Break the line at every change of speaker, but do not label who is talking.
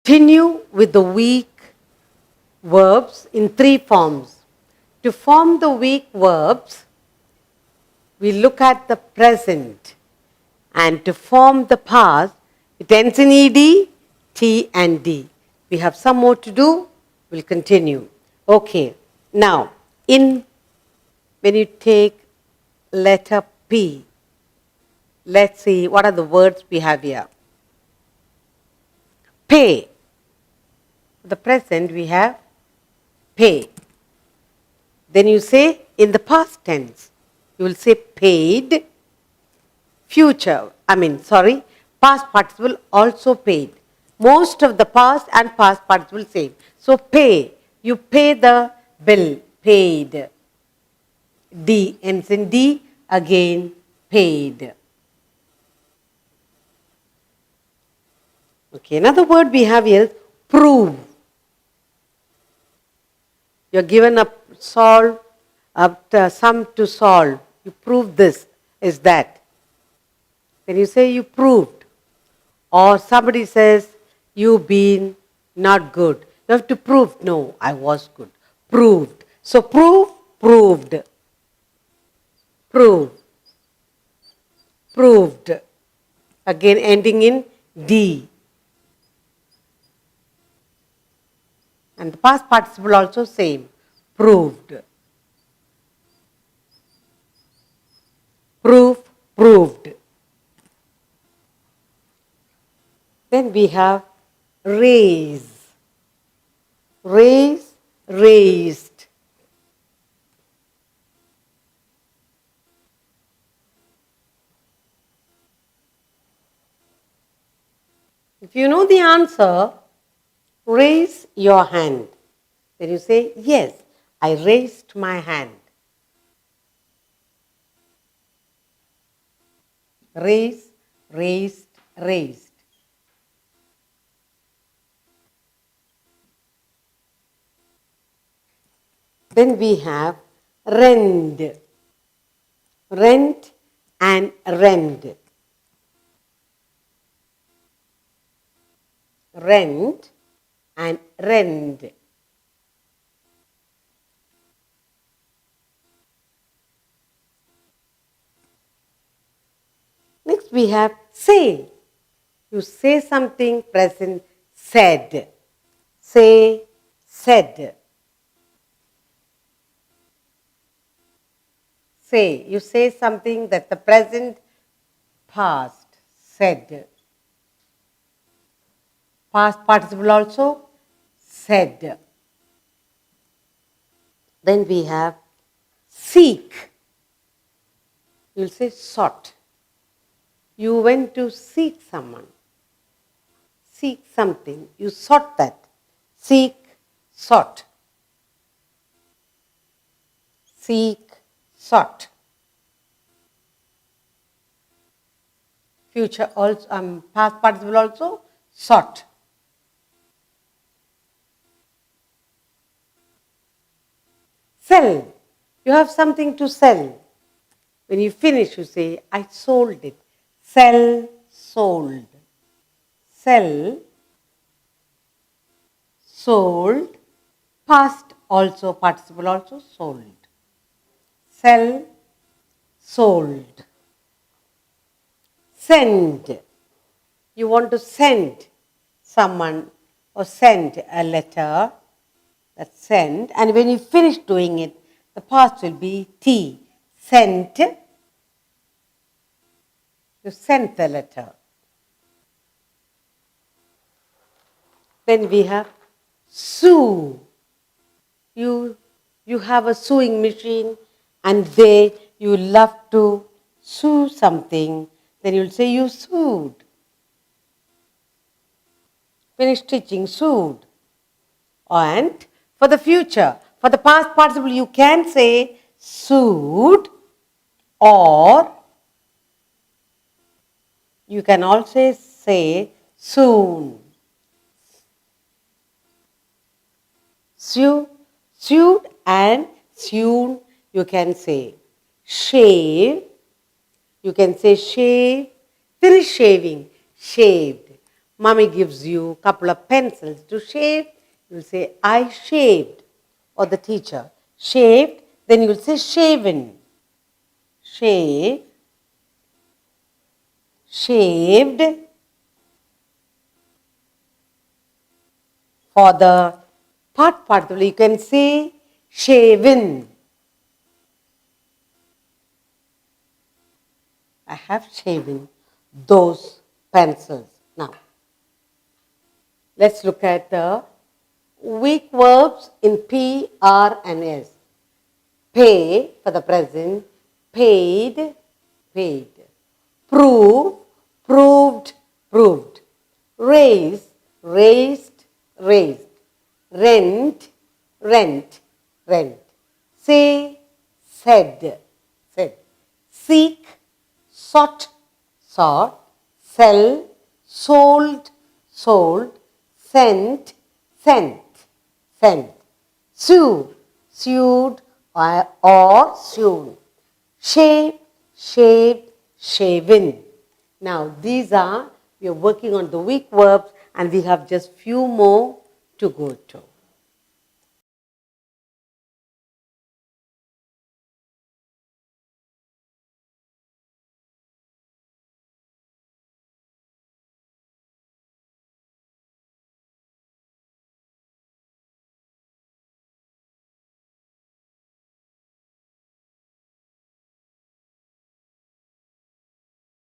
continue with the weak verbs in 3 forms. To form the weak verbs, we look at the present. And to form the past, it ends in ed, t and d. We have some more to do. We'll continue. Okay. Now, when you take letter P, let's see what are the words we have here. Pay. For the present, we have pay. Then you say in the past tense, you will say paid. Past participle also paid. Most of the past and past participle same. So pay, you pay the bill, paid. D ends in D, again paid. Okay, another word we have here is prove. You're given a sum to solve. You prove this is that. Then you say you proved. Or somebody says you've been not good. You have to prove, no, I was good. Proved. So prove, proved. Prove. Proved. Again ending in D. And the past participle also same. Proved. Proof, proved. Then we have raise. Raise, raised. If you know the answer, raise your hand. Then you say, yes, I raised my hand. Raise, raised, raised. Then we have rend. Rent and rend. Rent and rend. Next we have say. You say something, present, said. Say, said. Say. You say something that the present, past, said. Past participle also, said. Then we have seek. You'll say sought. You went to seek someone. Seek something. You sought that. Seek, sought. Seek, sought. Future also, past participle also, sought. Sell. You have something to sell. When you finish, you say, I sold it. Sell, sold. Sell, sold. Past also, participle also, sold. Sell, sold. Send. You want to send someone or send a letter. That's send. And when you finish doing it, the past will be T. Sent. You sent the letter. Then we have sew. You have a sewing machine and you love to sew something. Then you'll say you sewed. Finish stitching, sewed. And for the future, for the past participle, you can say sewed, or you can also say soon. Sewed and sewn, you can say. Shave, you can say shave. Finish shaving, shaved. Mommy gives you a couple of pencils to shave. You'll say, I shaved. Or the teacher, shaved. Then you'll say shaven. Shave. Shaved. For the participle, you can say shaven. I have shaven those pencils. Now, let's look at the weak verbs in P, R and S. Pay for the present, paid, paid. Prove, proved, proved. Raise, raised, raised. Rent, rent, rent. Say, said, said. Seek, sought, sought. Sell, sold, sold. Sent, sent, sent. Sue, sued or sewn. Shave, shaved, shaven. Now these are, we are working on the weak verbs and we have just few more to go to.